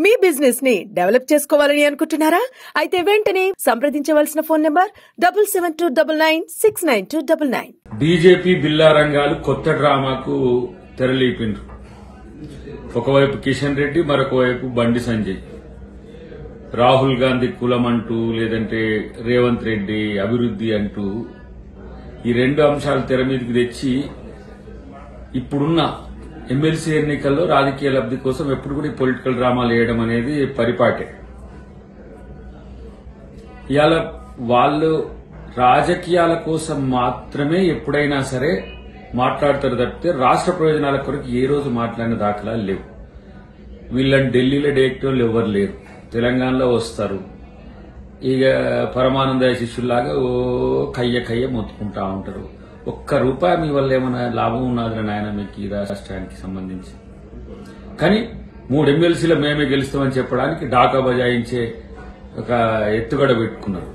మీ business ని develop చేసుకోవాలని అనుకుంటున్నారా? అయితే వెంటనే సంప్రదించవలసిన ఫోన్ నంబర్ 7729969299. బీజేపీ బిల్లా రంగాలు కొత్త డ్రామాకు తెరలేపిండ్రు. ఒకవైపు కిషన్ రెడ్డి, మరొక వైపు బండి సంజయ్. రాహుల్ గాంధీ కులం అంటూ, లేదంటే రేవంత్ రెడ్డి అభివృద్ధి అంటూ ఈ రెండు అంశాలు తెర మీదకి తెచ్చి ఇప్పుడున్న ఎమ్మెల్సీ ఎన్నికల్లో రాజకీయ లబ్ది కోసం ఎప్పుడు కూడా పొలిటికల్ డ్రామాలు వేయడం అనేది పరిపాటే. ఇవాళ వాళ్ళు రాజకీయాల కోసం మాత్రమే ఎప్పుడైనా సరే మాట్లాడతారు తప్పితే రాష్ట్ర ప్రయోజనాల కొరకు ఏ రోజు మాట్లాడిన దాఖలాలు లేవు. వీళ్ళని ఢిల్లీలో డైరెక్టర్లు ఎవరు లేరు, తెలంగాణలో వస్తారు. ఇక పరమానంద శిష్యుల్లాగా ఓ కయ్య మొత్తుకుంటా ఉంటారు. ఒక్క రూపాయి మీ వల్ల ఏమైనా లాభం ఉన్నది నాయన మీకు ఈ రాష్ట్రానికి సంబంధించి. కానీ 3 ఎమ్మెల్సీలు మేమే గెలుస్తామని చెప్పడానికి ఢాకా బజాయించే ఒక ఎత్తుగడ పెట్టుకున్నారు.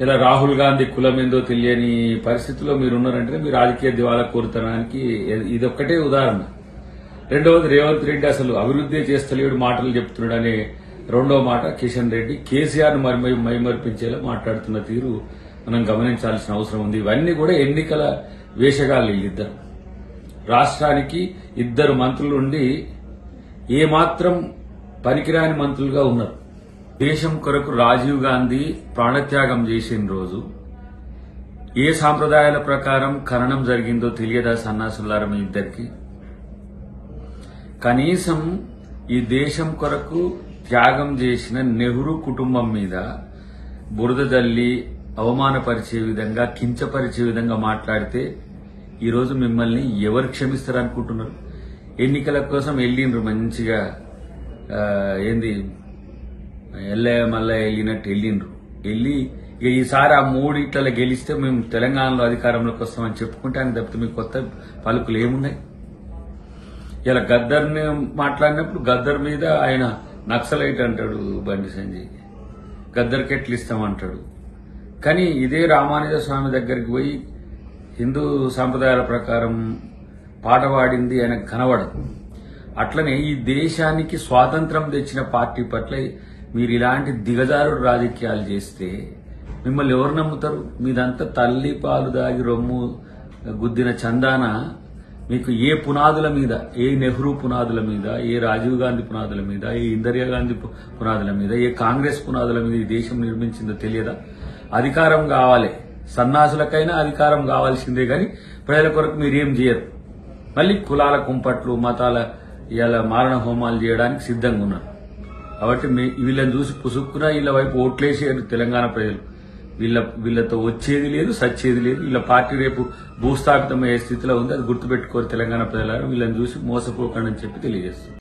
ఇలా రాహుల్ గాంధీ కులం ఏందో తెలియని పరిస్థితిలో మీరున్నారంటే మీ రాజకీయ దివాలా కోరుతనానికి ఇదొక్కటే ఉదాహరణ. రెండవది, రేవంత్ రెడ్డి అసలు అభివృద్ధి చేస్తలేడు, మాటలు చెప్తున్నాడు అనే రెండో మాట. కిషన్ రెడ్డి కేసీఆర్ ను మైమర్పించేలా మాట్లాడుతున్న తీరు మనం గమనించాల్సిన అవసరం ఉంది. ఇవన్నీ కూడా ఎన్నికల వేషగాళ్ళు వీళ్ళిద్దరు. రాష్ట్రానికి 2 మంత్రులు ఉండి ఏమాత్రం పనికిరాని మంత్రులుగా ఉన్నారు. దేశం కొరకు రాజీవ్ గాంధీ ప్రాణత్యాగం చేసిన రోజు ఏ సాంప్రదాయాల ప్రకారం ఖననం జరిగిందో తెలియదా సన్నాసులారా మీ ఇద్దరికి? కనీసం ఈ దేశం కొరకు త్యాగం చేసిన నెహ్రూ కుటుంబం మీద బురద జల్లి అవమానపరిచే విధంగా, కించపరిచే విధంగా మాట్లాడితే ఈరోజు మిమ్మల్ని ఎవరు క్షమిస్తారనుకుంటున్నారు? ఎన్నికల కోసం వెళ్ళిండ్రు మంచిగా, ఏంది ఎల్లయ్య మల్లయ్య వెళ్ళినట్టు వెళ్ళి ఇక ఈసారి ఆ 3 ఇట్లలో గెలిస్తే మేము తెలంగాణలో అధికారంలోకి వస్తామని చెప్పుకుంటానికి తప్పితే మీకు కొత్త పలుకులు ఏమున్నాయి? ఇలా గద్దర్ని మాట్లాడినప్పుడు గద్దర్ మీద ఆయన నక్సలైట్ అంటాడు బండి సంజయ్, గద్దర్కి ఎట్లు ఇస్తామంటాడు. కానీ ఇదే రామానుజ స్వామి దగ్గరికి పోయి హిందూ సాంప్రదాయాల ప్రకారం పాట పాడింది ఆయన కనబడదు. అట్లనే ఈ దేశానికి స్వాతంత్రం తెచ్చిన పార్టీ పట్ల మీరు ఇలాంటి దిగజారుడు రాజకీయాలు చేస్తే మిమ్మల్ని ఎవరు నమ్ముతారు? మీదంతా తల్లి పాలు దాగి రొమ్ము గుద్దిన చందాన మీకు ఏ పునాదుల మీద, ఏ నెహ్రూ పునాదుల మీద, ఏ రాజీవ్ గాంధీ పునాదుల మీద, ఏ ఇందిరా గాంధీ పునాదుల మీద, ఏ కాంగ్రెస్ పునాదుల మీద ఈ దేశం నిర్మించిందో తెలియదా? అధికారం కావాలి, సన్నాసులకైనా అధికారం కావాల్సిందే, గాని ప్రజల కొరకు మీరేం చేయరు. మళ్ళీ కులాల కుంపట్లు, మతాల ఇలా మారణ హోమాలు చేయడానికి సిద్ధంగా ఉన్నారు. కాబట్టి వీళ్ళని చూసి పుసుక్కున వీళ్ళ వైపు ఓట్లేసేయారు తెలంగాణ ప్రజలు. వీళ్ళతో వచ్చేది లేదు, సచ్చేది లేదు. వీళ్ళ పార్టీ రేపు భూస్థాపితమయ్యే స్థితిలో ఉంది. అది గుర్తుపెట్టుకోరు తెలంగాణ ప్రజలారా. వీళ్ళని చూసి మోసపోకండి అని చెప్పి తెలియజేస్తుంది.